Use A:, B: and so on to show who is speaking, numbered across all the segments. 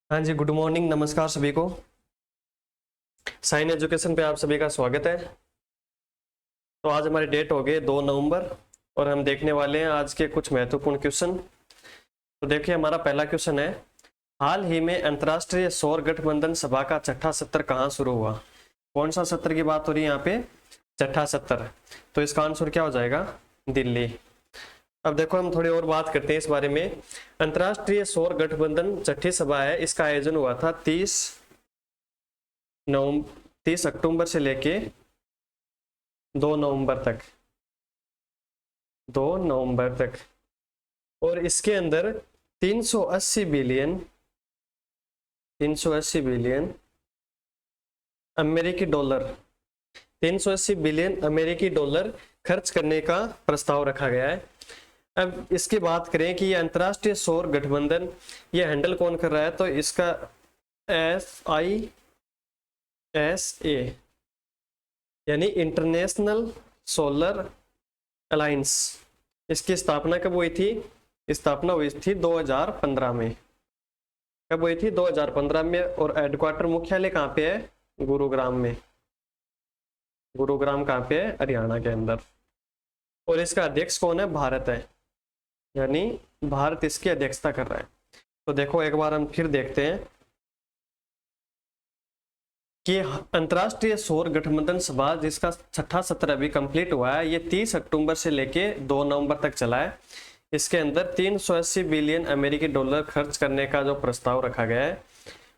A: हाँ जी, good morning, नमस्कार सभी को। साइन एजुकेशन पे आप सभी का स्वागत है। तो आज हमारी डेट हो गई 2 नवंबर और हम देखने वाले हैं आज के कुछ महत्वपूर्ण क्वेश्चन। तो देखिए, हमारा पहला क्वेश्चन है, हाल ही में अंतर्राष्ट्रीय सौर गठबंधन सभा का छठा सत्र कहाँ शुरू हुआ? कौन सा सत्र की बात हो रही है यहाँ पे? छठा सत्र। तो इसका आंसर क्या हो जाएगा? दिल्ली। अब देखो, हम थोड़ी और बात करते हैं इस बारे में। अंतर्राष्ट्रीय सौर गठबंधन छठी सभा है, इसका आयोजन हुआ था 30 अक्टूबर से लेके 2 नवंबर तक। 2 नवंबर तक। और इसके अंदर 380 बिलियन अमेरिकी डॉलर 380 बिलियन अमेरिकी डॉलर खर्च करने का प्रस्ताव रखा गया है। अब इसकी बात करें कि ये अंतर्राष्ट्रीय सौर गठबंधन ये हैंडल कौन कर रहा है, तो इसका ISA यानी इंटरनेशनल सोलर अलायंस, इसकी स्थापना कब हुई थी? स्थापना हुई थी 2015 में। कब हुई थी? 2015 में। और हेडक्वार्टर मुख्यालय कहाँ पे है? गुरुग्राम में। गुरुग्राम कहाँ पे है? हरियाणा के अंदर। और इसका अध्यक्ष कौन है? भारत है, यानी भारत इसकी अध्यक्षता कर रहा है। तो देखो, एक बार हम फिर देखते हैं कि अंतर्राष्ट्रीय सौर गठबंधन सभा जिसका छठा सत्र अभी कंप्लीट हुआ है, ये 30 अक्टूबर से लेके 2 नवंबर तक चला है। इसके अंदर 380 बिलियन अमेरिकी डॉलर खर्च करने का जो प्रस्ताव रखा गया है,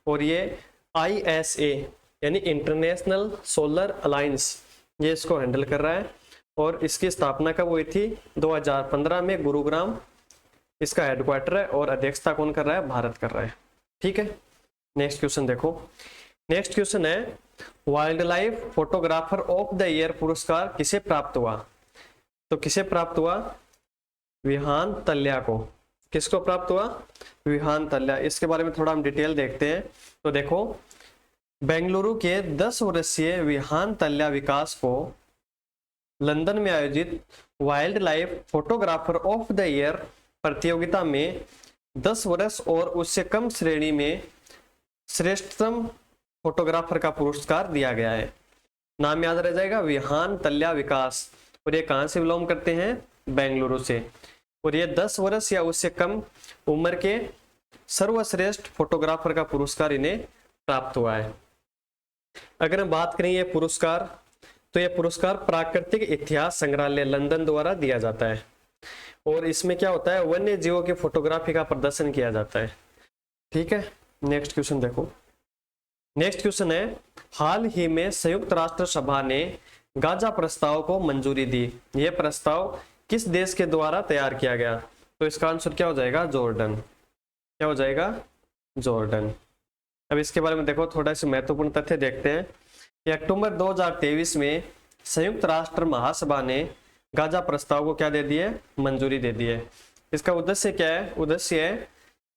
A: और ये ISA यानी इंटरनेशनल सोलर अलायंस ये इसको हैंडल कर रहा है। और इसकी स्थापना कब हुई थी? 2015 में। गुरुग्राम इसका हेडक्वार्टर है और अध्यक्षता कौन कर रहा है? भारत कर रहा है। ठीक है, नेक्स्ट क्वेश्चन देखो। नेक्स्ट क्वेश्चन है, wild life photographer of the year पुरस्कार किसे प्राप्त हुआ? तो किसे प्राप्त हुआ? विहान तल्या को। किसको प्राप्त हुआ? विहान तल्या। इसके बारे में थोड़ा हम डिटेल देखते हैं। तो देखो, बेंगलुरु के 10 वर्षीय विहान तल्या विकास को लंदन में आयोजित wild life photographer of the year प्रतियोगिता में 10 वर्ष और उससे कम श्रेणी में श्रेष्ठतम फोटोग्राफर का पुरस्कार दिया गया है। नाम याद रह जाएगा, विहान तल्या विकास। और ये कहां से बिलोंग करते हैं? बेंगलुरु से। और ये 10 वर्ष या उससे कम उम्र के सर्वश्रेष्ठ फोटोग्राफर का पुरस्कार इन्हें प्राप्त हुआ है। अगर हम बात करें ये पुरस्कार, तो यह पुरस्कार प्राकृतिक इतिहास संग्रहालय लंदन द्वारा दिया जाता है। और इसमें क्या होता है? वन्य जीवों की फोटोग्राफी का प्रदर्शन किया जाता है। ठीक है, नेक्स्ट क्वेश्चन देखो। नेक्स्ट क्वेश्चन है, हाल ही में संयुक्त राष्ट्र सभा ने गाजा प्रस्ताव को मंजूरी दी। यह प्रस्ताव किस देश के द्वारा तैयार किया गया? तो इसका आंसर क्या हो जाएगा? जॉर्डन। क्या हो जाएगा? जॉर्डन। अब इसके बारे में देखो, थोड़ा सा महत्वपूर्ण तथ्य देखते हैं कि अक्टूबर 2023 में संयुक्त राष्ट्र महासभा ने गाजा प्रस्ताव को क्या दे दिए? मंजूरी दे दी है। इसका उद्देश्य क्या है? उद्देश्य है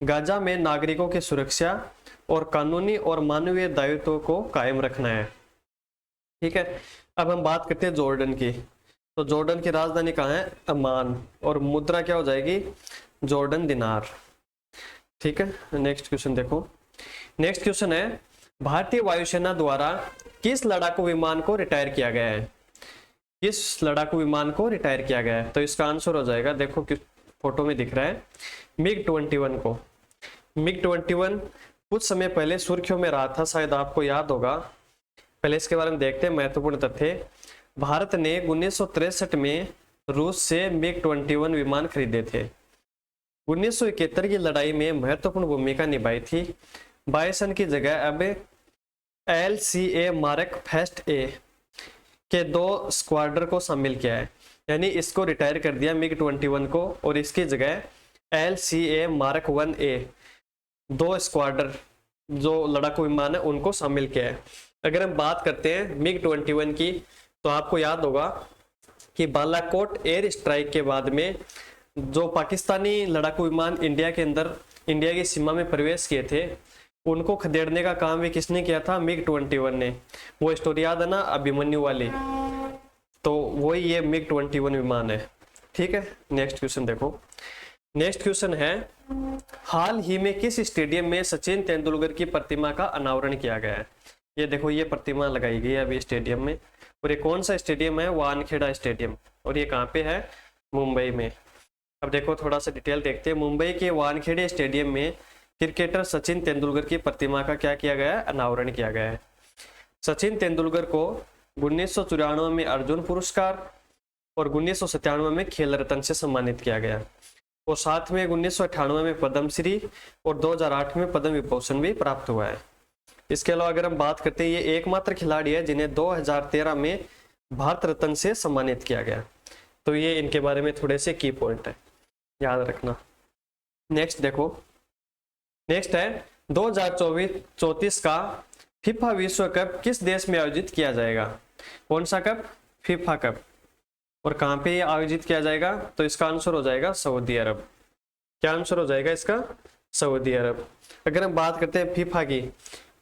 A: गाजा में नागरिकों की सुरक्षा और कानूनी और मानवीय दायित्वों को कायम रखना है। ठीक है, अब हम बात करते हैं जॉर्डन की। तो जॉर्डन की राजधानी कहाँ है? अमान। और मुद्रा क्या हो जाएगी? जॉर्डन दिनार। ठीक है, नेक्स्ट क्वेश्चन देखो। नेक्स्ट क्वेश्चन है, भारतीय वायुसेना द्वारा किस लड़ाकू विमान को रिटायर किया गया है? किस लड़ाकू विमान को रिटायर किया गया है? तो इसका आंसर हो जाएगा, देखो किस फोटो में दिख रहा है, MiG-21 को। MiG-21 कुछ समय पहले सुर्खियों में रहा था, शायद आपको याद होगा। पहले इसके बारे में देखते हैं महत्वपूर्ण तथ्य। भारत ने 1963 में रूस से MiG-21 विमान खरीदे थे। 1971 की लड़ाई में महत्वपूर्ण भूमिका निभाई थी। बाइसन की जगह अब LCA मार्क फर्स्ट ए के 2 स्क्वाड्रन को शामिल किया है, यानी इसको रिटायर कर दिया MiG-21 को, और इसकी जगह LCA मार्क 1A 2 स्क्वाड्रन जो लड़ाकू विमान है उनको शामिल किया है। अगर हम बात करते हैं MiG-21 की, तो आपको याद होगा कि बालाकोट एयर स्ट्राइक के बाद में जो पाकिस्तानी लड़ाकू विमान इंडिया के अंदर, इंडिया की सीमा में प्रवेश किए थे, उनको खदेड़ने का काम भी किसने किया था? MiG-21 ने। वो स्टोरी याद है ना, अभिमन्यु वाली? तो वही ये MiG-21 विमान है। ठीक है, नेक्स्ट क्वेश्चन देखो। नेक्स्ट क्वेश्चन है, हाल ही में किस स्टेडियम में सचिन तेंदुलकर की प्रतिमा का अनावरण किया गया है? ये देखो, ये प्रतिमा लगाई गई है अभी स्टेडियम में, और ये कौन सा स्टेडियम है? वानखेड़ा स्टेडियम, और ये कहाँ पे है? मुंबई में। अब देखो थोड़ा सा डिटेल देखते हैं। मुंबई के वानखेड़े स्टेडियम में क्रिकेटर सचिन तेंदुलकर की प्रतिमा का क्या किया गया है? अनावरण किया गया है। सचिन तेंदुलकर को 1994 में अर्जुन पुरस्कार और 1997 में खेल रत्न से सम्मानित किया गया, और साथ में 1998 में पद्मश्री और 2008 में पद्म विभूषण भी प्राप्त हुआ है। इसके अलावा अगर हम बात करते हैं, ये एकमात्र खिलाड़ी है जिन्हें 2013 में भारत रत्न से सम्मानित किया गया। तो ये इनके बारे में थोड़े से की पॉइंट है, याद रखना। नेक्स्ट देखो, नेक्स्ट है 2034 का फीफा विश्व कप किस देश में आयोजित किया जाएगा? कौन सा कप? FIFA cup. और कहाँ पे आयोजित किया जाएगा? तो इसका आंसर हो जाएगा सऊदी अरब। क्या आंसर हो जाएगा इसका? सऊदी अरब। अगर हम बात करते हैं फीफा की,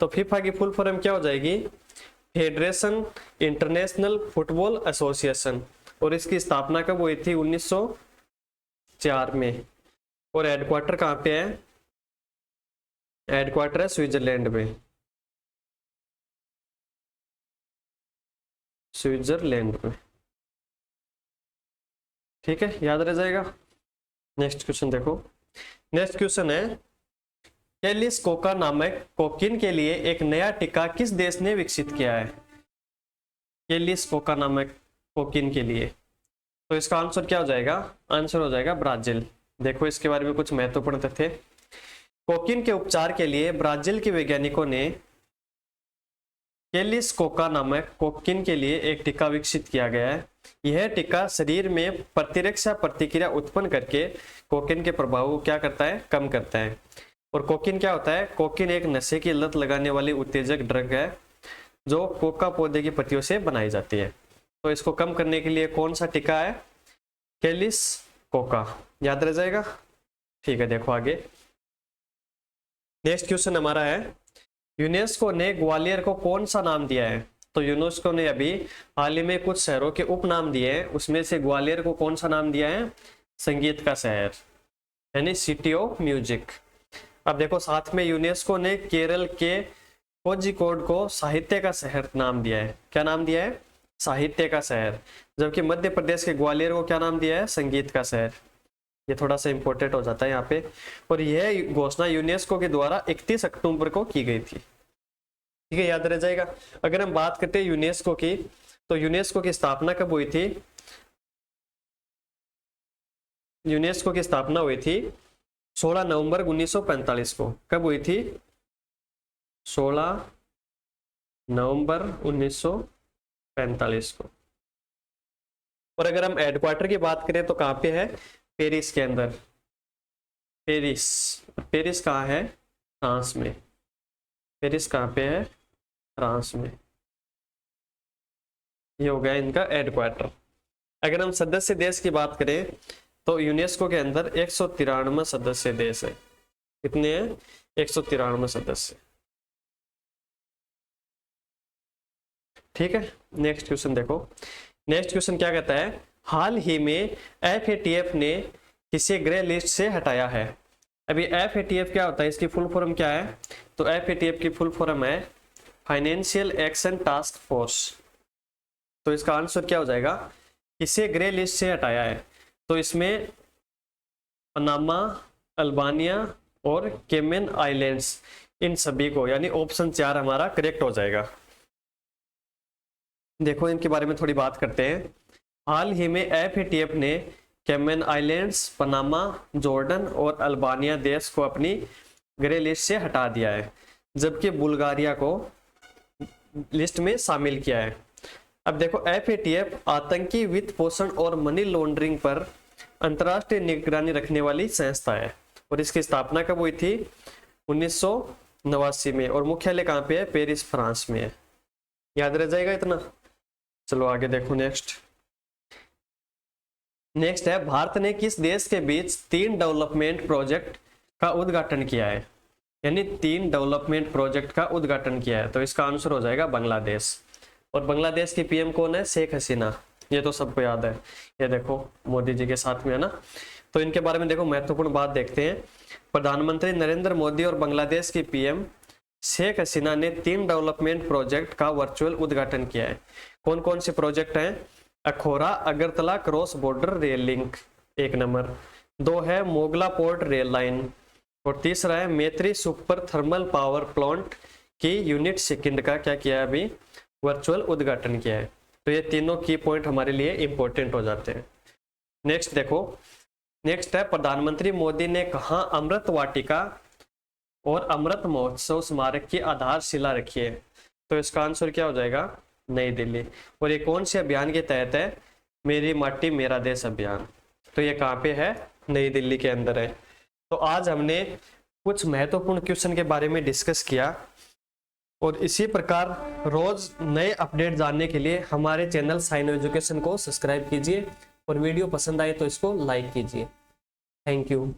A: तो फीफा की फुल फॉर्म क्या हो जाएगी? फेडरेशन इंटरनेशनल फुटबॉल एसोसिएशन, और इसकी स्थापना कब हुई थी? 1904 में। और हेडक्वार्टर कहाँ पे है? हेडक्वार्टर है स्विट्जरलैंड में, स्विट्जरलैंड में। ठीक है, याद रह जाएगा। नेक्स्ट क्वेश्चन देखो, नेक्स्ट क्वेश्चन है कैलिस कोका नामक कोकीन के लिए एक नया टीका किस देश ने विकसित किया है? कैलिस कोका नामक कोकीन के लिए, तो इसका आंसर क्या हो जाएगा? आंसर हो जाएगा ब्राजील। देखो इसके बारे में कुछ महत्वपूर्ण तथ्य। कोकीन के उपचार के लिए ब्राजील के वैज्ञानिकों ने कैलिस कोका नामक कोकीन के लिए एक टीका विकसित किया गया है। यह टीका शरीर में प्रतिरक्षा प्रतिक्रिया उत्पन्न करके कोकीन के प्रभाव को क्या करता है? कम करता है। और कोकीन क्या होता है? कोकीन एक नशे की लत लगाने वाली उत्तेजक ड्रग है जो कोका पौधे की पत्तियों से बनाई जाती है। तो इसको कम करने के लिए कौन सा टीका है? Kallis Coca. याद रह जाएगा। ठीक है, देखो आगे। नेक्स्ट क्वेश्चन हमारा है यूनेस्को ने ग्वालियर को कौन सा नाम दिया है? तो यूनेस्को ने अभी हाल ही में कुछ शहरों के उपनाम दिए हैं, उसमें से ग्वालियर को कौन सा नाम दिया है? संगीत का शहर, यानी सिटी ऑफ म्यूजिक। अब देखो साथ में यूनेस्को ने केरल के कोझिकोड को साहित्य का शहर नाम दिया है। क्या नाम दिया है? साहित्य का शहर। जबकि मध्य प्रदेश के ग्वालियर को क्या नाम दिया है? संगीत का शहर। ये थोड़ा सा इंपॉर्टेंट हो जाता है यहाँ पे। और यह घोषणा यूनेस्को के द्वारा 31 अक्टूबर को की गई थी। ठीक है, याद रह जाएगा। अगर हम बात करते हैं यूनेस्को की, तो यूनेस्को की स्थापना कब हुई थी? यूनेस्को की स्थापना हुई थी 16 नवंबर 1945 को। कब हुई थी? 16 नवंबर 1945 को। और अगर हम हेडक्वार्टर की बात करें तो कहाँ पे है? पेरिस के अंदर। पेरिस, पेरिस कहाँ है? फ्रांस में। पेरिस कहाँ पे है? फ्रांस में। ये हो गया इनका हेडक्वार्टर। अगर हम सदस्य देश की बात करें तो यूनेस्को के अंदर 193 सदस्य देश है। कितने हैं? 193 सदस्य। ठीक है, नेक्स्ट क्वेश्चन देखो। नेक्स्ट क्वेश्चन क्या कहता है? हाल ही में FATF ने किसे ग्रे लिस्ट से हटाया है? अभी FATF क्या होता है? इसकी फुल फॉर्म क्या है? तो FATF की फुल फॉर्म है फाइनेंशियल एक्शन टास्क फोर्स। तो इसका आंसर क्या हो जाएगा? किसे ग्रे लिस्ट से हटाया है? तो इसमें पनामा, अल्बानिया और केमन आइलैंड्स, इन सभी को, यानी ऑप्शन 4 हमारा करेक्ट हो जाएगा। देखो इनके बारे में थोड़ी बात करते हैं। हाल ही में FATF ने कैमन आइलैंड्स, पनामा, जॉर्डन और अल्बानिया देश को अपनी ग्रे लिस्ट से हटा दिया है, जबकि बुल्गारिया को लिस्ट में शामिल किया है। अब देखो FATF आतंकी वित्त पोषण और मनी लॉन्ड्रिंग पर अंतर्राष्ट्रीय निगरानी रखने वाली संस्था है, और इसकी स्थापना कब हुई थी? 1989 में। और मुख्यालय कहाँ पे है? पेरिस, फ्रांस में है। याद रह जाएगा इतना। चलो आगे देखो। नेक्स्ट है भारत ने किस देश के बीच 3 डेवलपमेंट प्रोजेक्ट का उद्घाटन किया है? यानी 3 डेवलपमेंट प्रोजेक्ट का उद्घाटन किया है। तो इसका आंसर हो जाएगा बांग्लादेश। और बांग्लादेश की PM कौन है? शेख हसीना। ये तो सबको याद है, ये देखो मोदी जी के साथ में है ना। तो इनके बारे में देखो महत्वपूर्ण बात देखते हैं। प्रधानमंत्री नरेंद्र मोदी और बांग्लादेश की पीएम शेख हसीना ने 3 डेवलपमेंट प्रोजेक्ट का वर्चुअल उद्घाटन किया है। कौन कौन से प्रोजेक्ट हैं? Akhaura Agartala cross border rail link 1 number, 2 है मोगला पोर्ट रेल लाइन, और तीसरा है मैत्री सुपर थर्मल पावर प्लांट की यूनिट सेकंड का क्या किया है, अभी वर्चुअल उद्घाटन किया है। तो ये तीनों की पॉइंट हमारे लिए इंपॉर्टेंट हो जाते हैं। नेक्स्ट देखो, नेक्स्ट है प्रधानमंत्री मोदी ने कहा अमृत वाटिका और अमृत महोत्सव स्मारक की आधारशिला रखी है। तो इसका आंसर क्या हो जाएगा? नई दिल्ली। और ये कौन से अभियान के तहत है? मेरी माटी मेरा देश अभियान। तो ये कहाँ पे है? नई दिल्ली के अंदर है। तो आज हमने कुछ महत्वपूर्ण क्वेश्चन के बारे में डिस्कस किया, और इसी प्रकार रोज नए अपडेट जानने के लिए हमारे चैनल साइनो एजुकेशन को सब्सक्राइब कीजिए, और वीडियो पसंद आए तो इसको लाइक कीजिए। Thank you.